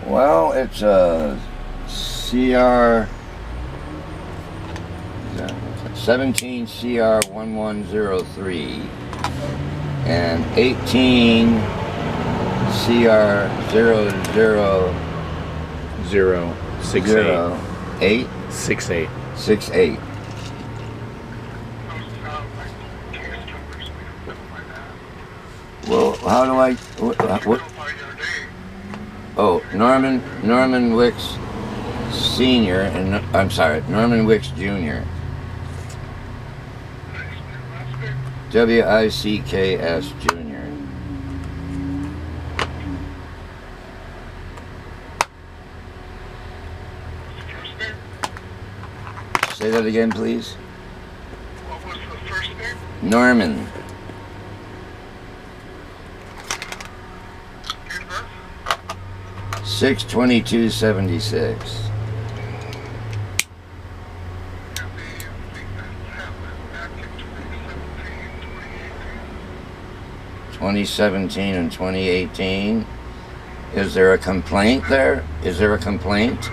Well, it's a CR 17 CR 1103 and 18 CR 0068 68. Well, how do I? What? Oh, Norman Wicks Senior, and I'm sorry, Norman Wicks Jr. WICKS Jr. Say that again, please. What was the first name? Norman. Date of birth? 6/22/76. And the thing that happened back in 2017, 2018. 2017 and 2018. Is there a complaint there? Is there a complaint? Is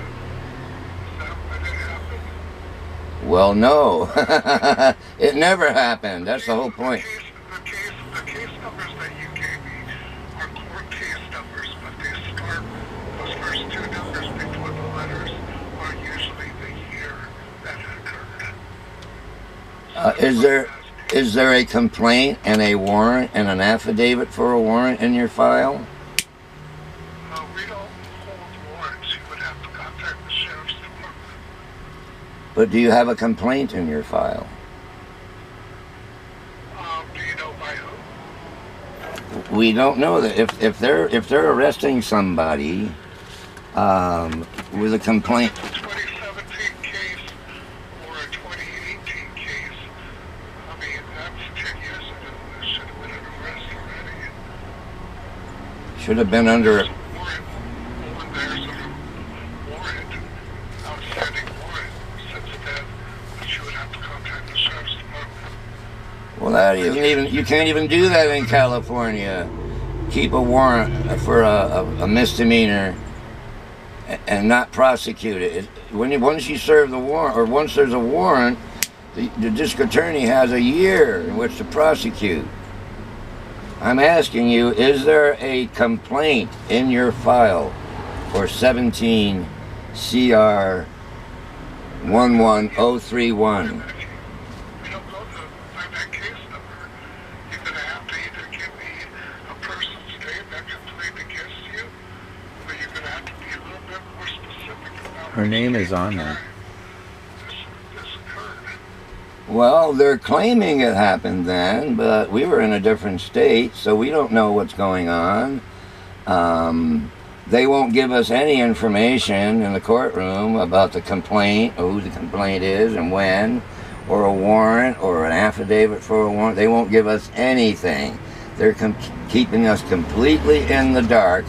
that when it happened? Well, no. It never happened. That's the whole point. The case numbers that you gave me are court case numbers, but they start, those first two numbers before the letters are usually the year that it occurred. Is there a complaint and a warrant and an affidavit for a warrant in your file? We don't hold warrants. You would have to contact the sheriff's department. But do you have a complaint in your file? Do you know by who? We don't know that. If they're arresting somebody with a complaint. It's a 2017 case or a 2018 case. I mean, that's 10 years ago. There should have been an arrest already. Should have been under. There's a warrant. When there's a warrant, outstanding warrant, since then, but you would have to contact the sheriff's department. Well, that isn't even. You can't even do that in California. Keep a warrant for a misdemeanor and not prosecute it. Once you serve the warrant, or once there's a warrant, the district attorney has a year in which to prosecute. I'm asking you, is there a complaint in your file for 17 CR 11031? We don't go to find that case number. You're going to have to either give me a person's name that complained against you, or you're going to have to be a little bit more specific about Her name is on there. This occurred. Well, they're claiming it happened then, but we were in a different state, so we don't know what's going on. They won't give us any information in the courtroom about the complaint, or who the complaint is and when, or a warrant, or an affidavit for a warrant. They won't give us anything. They're keeping us completely in the dark,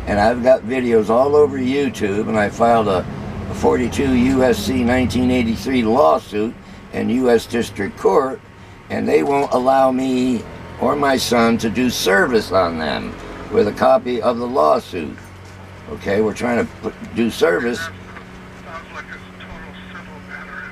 and I've got videos all over YouTube, and I filed a 42 USC 1983 lawsuit in U.S. District Court, and they won't allow me or my son to do service on them with a copy of the lawsuit. Okay, we're trying to do service. Sounds like it's a total civil matter.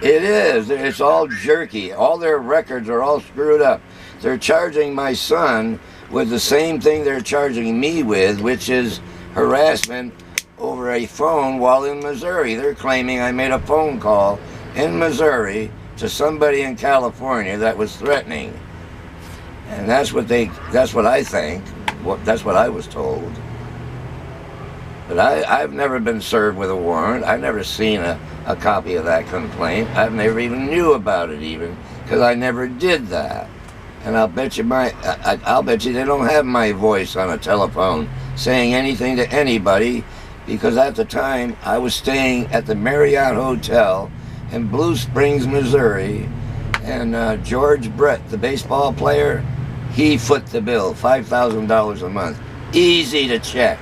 It is. It's all jerky. All their records are all screwed up. They're charging my son with the same thing they're charging me with, which is harassment over a phone while in Missouri. They're claiming I made a phone call in Missouri to somebody in California that was threatening. And that's what I think. That's what I was told. But I've never been served with a warrant. I've never seen a copy of that complaint. I've never even knew about it even, because I never did that. And I'll bet you they don't have my voice on a telephone saying anything to anybody, because at the time I was staying at the Marriott Hotel in Blue Springs, Missouri, and George Brett, the baseball player, he foot the bill, $5,000 a month. Easy to check.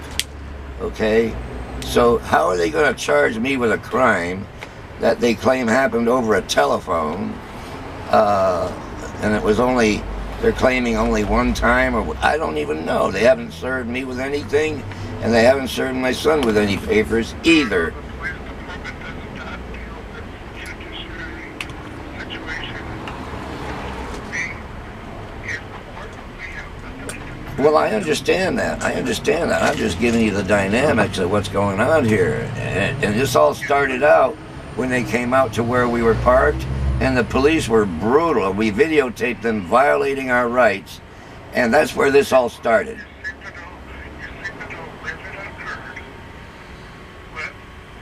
Okay, so how are they going to charge me with a crime that they claim happened over a telephone, and it was only They're claiming only one time, or I don't even know. They haven't served me with anything, and they haven't served my son with any papers either. The police department does not deal with judiciary situation. We, in court, we have nothing to do. Well, I understand that. I'm just giving you the dynamics of what's going on here. And this all started out when they came out to where we were parked, and the police were brutal. We videotaped them violating our rights, and that's where this all started. You seem to know when it occurred,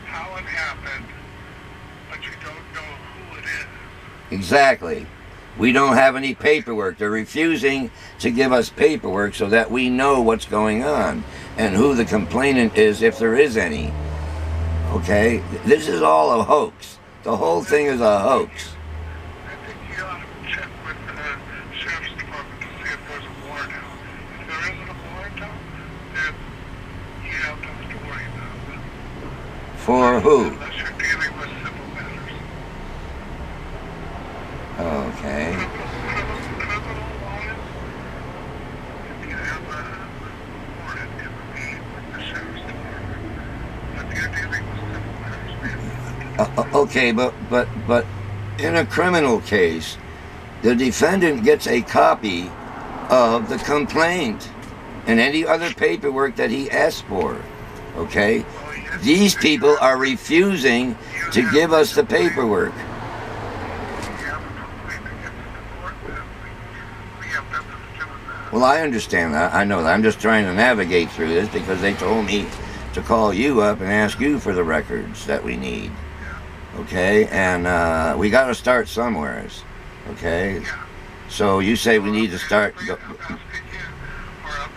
how it happened, but you don't know who it is. Exactly. We don't have any paperwork. They're refusing to give us paperwork so that we know what's going on and who the complainant is, if there is any. Okay? This is all a hoax. The whole thing is a hoax. I think you ought to check with the sheriff's department to see if there's a warrant out. If there isn't a warrant out, then you have nothing to worry about. For who? Unless you're dealing with civil matters. Okay. Criminal warrant, if you have a warrant, it would be with the sheriff's department. If you're dealing with civil matters, maybe. Okay, but in a criminal case, the defendant gets a copy of the complaint and any other paperwork that he asked for. Okay? These people are refusing to give us the paperwork. You have a complaint against the court, then we have nothing to do with that. Well, I understand that. I know that. I'm just trying to navigate through this because they told me to call you up and ask you for the records that we need. Okay? And we got to start somewhere. Okay? Yeah. So you say we need to start... I'm asking you, or I'm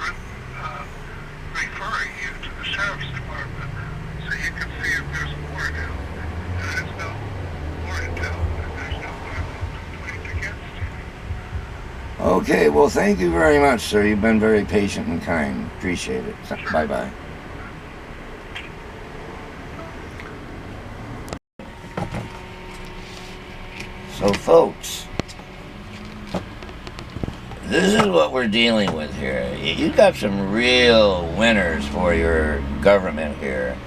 referring you to the sheriff's department so you can see if there's a warrant out. There is no warrant out, and there's no complaint against you. Okay, well, thank you very much, sir. You've been very patient and kind. Appreciate it. Bye-bye. So, folks, this is what we're dealing with here. You got some real winners for your government here.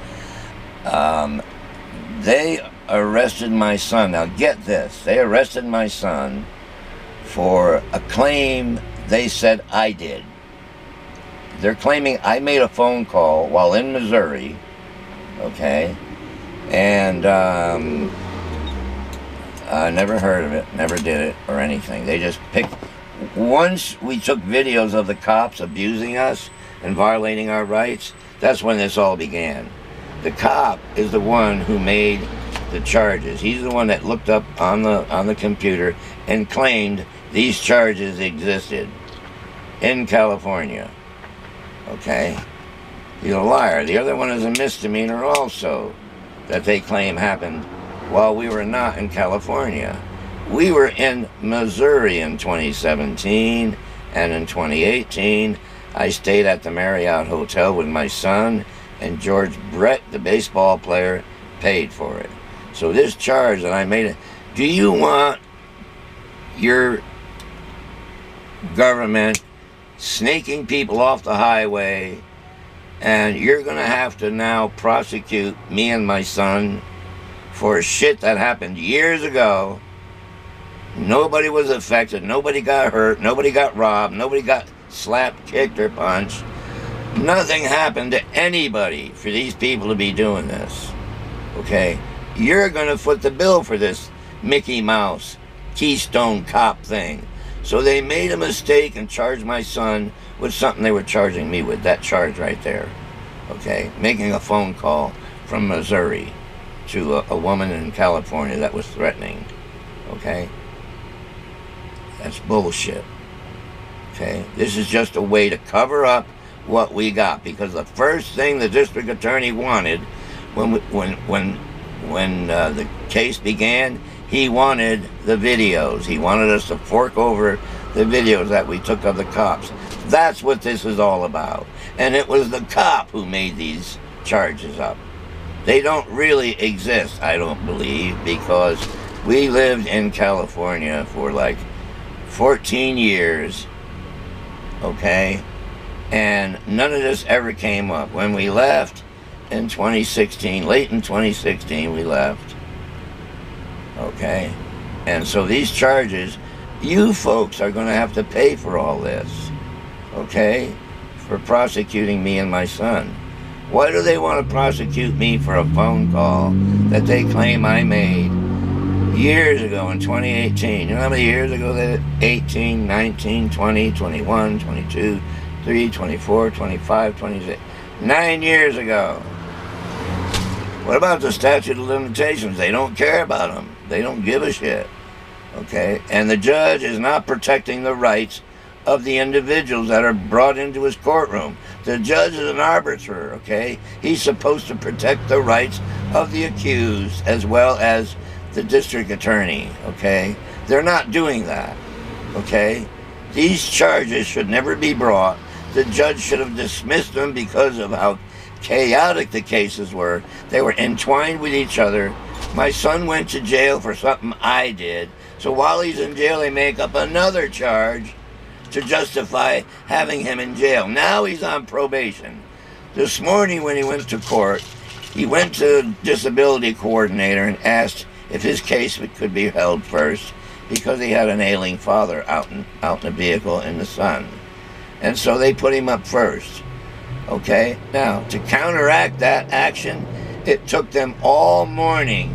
They arrested my son. Now, get this. They arrested my son for a claim they said I did. They're claiming I made a phone call while in Missouri, okay, and I never heard of it, never did it or anything. They just picked. Once we took videos of the cops abusing us and violating our rights, that's when this all began. The cop is the one who made the charges. He's the one that looked up on the computer and claimed these charges existed in California. Okay? He's a liar. The other one is a misdemeanor also that they claim happened while we were not in California. We were in Missouri in 2017, and in 2018, I stayed at the Marriott Hotel with my son, and George Brett, the baseball player, paid for it. So this charge that I made, do you want your government snaking people off the highway, and you're going to have to now prosecute me and my son for shit that happened years ago? Nobody was affected, nobody got hurt, nobody got robbed, nobody got slapped, kicked, or punched. Nothing happened to anybody for these people to be doing this. Okay? You're gonna foot the bill for this Mickey Mouse Keystone Cop thing. So they made a mistake and charged my son with something they were charging me with, that charge right there. Okay? Making a phone call from Missouri to a woman in California that was threatening. Okay? That's bullshit. Okay? This is just a way to cover up what we got, because the first thing the district attorney wanted when the case began, he wanted the videos. He wanted us to fork over the videos that we took of the cops. That's what this is all about. And it was the cop who made these charges up. They don't really exist, I don't believe, because we lived in California for like 14 years, okay? And none of this ever came up. When we left in 2016, late in 2016, we left, okay? And so these charges, you folks are going to have to pay for all this, okay? For prosecuting me and my son. Why do they want to prosecute me for a phone call that they claim I made years ago in 2018? You know how many years ago that? 18, 19, 20, 21, 22, 3, 24, 25, 26. 9 years ago. What about the statute of limitations? They don't care about them. They don't give a shit. Okay? And the judge is not protecting the rights of the individuals that are brought into his courtroom. The judge is an arbiter, okay? He's supposed to protect the rights of the accused as well as the district attorney, okay? They're not doing that, okay? These charges should never be brought. The judge should have dismissed them because of how chaotic the cases were. They were entwined with each other. My son went to jail for something I did. So while he's in jail, they make up another charge to justify having him in jail. Now he's on probation. This morning when he went to court, he went to the disability coordinator and asked if his case could be held first because he had an ailing father out in a vehicle in the sun. And so they put him up first. Okay? Now, to counteract that action, it took them all morning.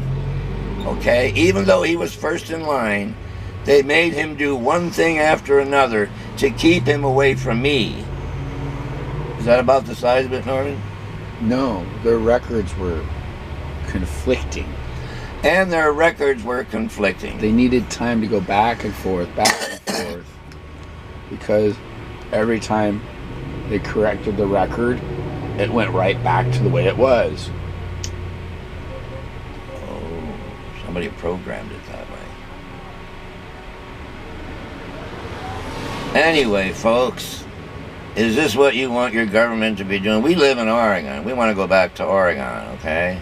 Okay? Even though he was first in line, they made him do one thing after another to keep him away from me. Is that about the size of it, Norman? No, their records were conflicting. And their records were conflicting. They needed time to go back and forth, because every time they corrected the record, it went right back to the way it was. Oh, somebody programmed it that way. Anyway, folks, is this what you want your government to be doing? We live in Oregon. We want to go back to Oregon, okay?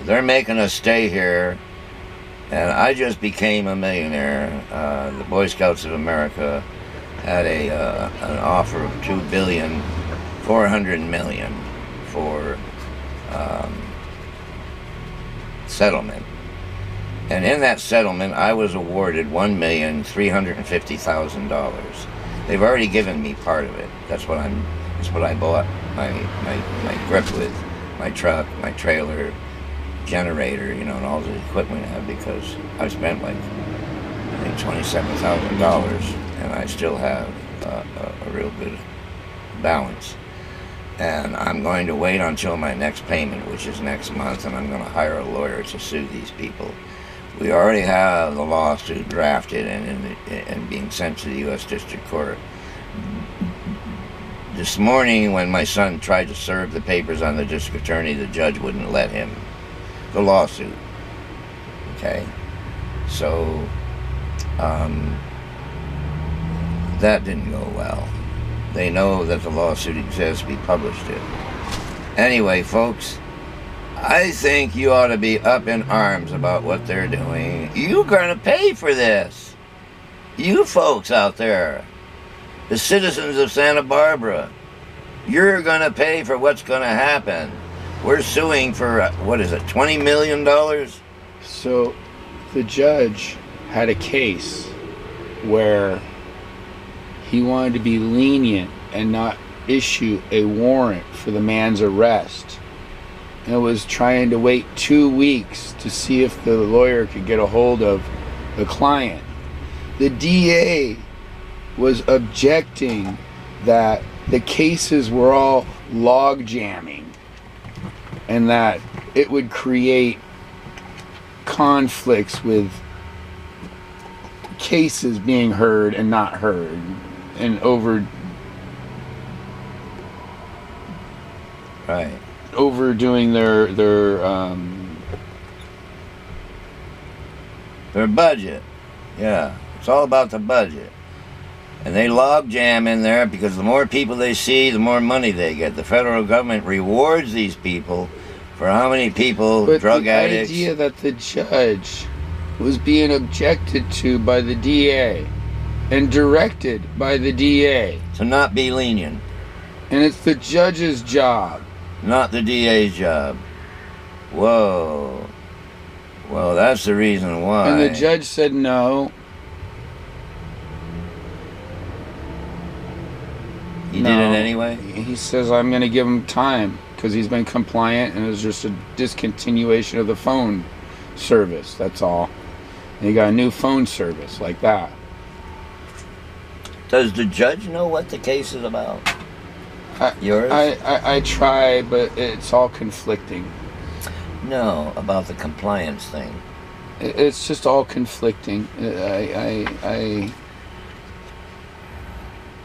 They're making us stay here, and I just became a millionaire. The Boy Scouts of America had an offer of $2,400,000,000 for settlement. And in that settlement, I was awarded $1,350,000. They've already given me part of it. That's what I bought my grip with, my truck, my trailer, generator, you know, and all the equipment I have, because I spent like, I think, $27,000, and I still have a real good balance. And I'm going to wait until my next payment, which is next month, and I'm going to hire a lawyer to sue these people. We already have the lawsuit drafted and being sent to the U.S. District Court. This morning, when my son tried to serve the papers on the district attorney, the judge wouldn't let him. The lawsuit. Okay? So, that didn't go well. They know that the lawsuit exists. We published it. Anyway, folks, I think you ought to be up in arms about what they're doing. You're going to pay for this. You folks out there, the citizens of Santa Barbara, you're going to pay for what's going to happen. We're suing for, what is it, $20 million? So the judge had a case where he wanted to be lenient and not issue a warrant for the man's arrest. And was trying to wait 2 weeks to see if the lawyer could get a hold of the client. The DA was objecting that the cases were all log jamming and that it would create conflicts with cases being heard and not heard, and overdoing their budget. Yeah, it's all about the budget. And they log jam in there because the more people they see, the more money they get. The federal government rewards these people for how many people, but drug the addicts. idea that the judge was being objected to by the DA and directed by the DA. To not be lenient. And it's the judge's job. Not the DA's job. Whoa. Well, that's the reason why. And the judge said no. He did it anyway? He says, I'm going to give him time because he's been compliant and it was just a discontinuation of the phone service. That's all. And he got a new phone service like that. Does the judge know what the case is about? Yours? I try, but it's all conflicting. No, about the compliance thing. It's just all conflicting.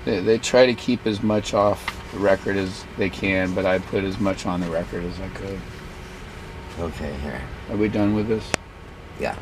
They try to keep as much off the record as they can, but I put as much on the record as I could. Okay, here. Are we done with this? Yeah.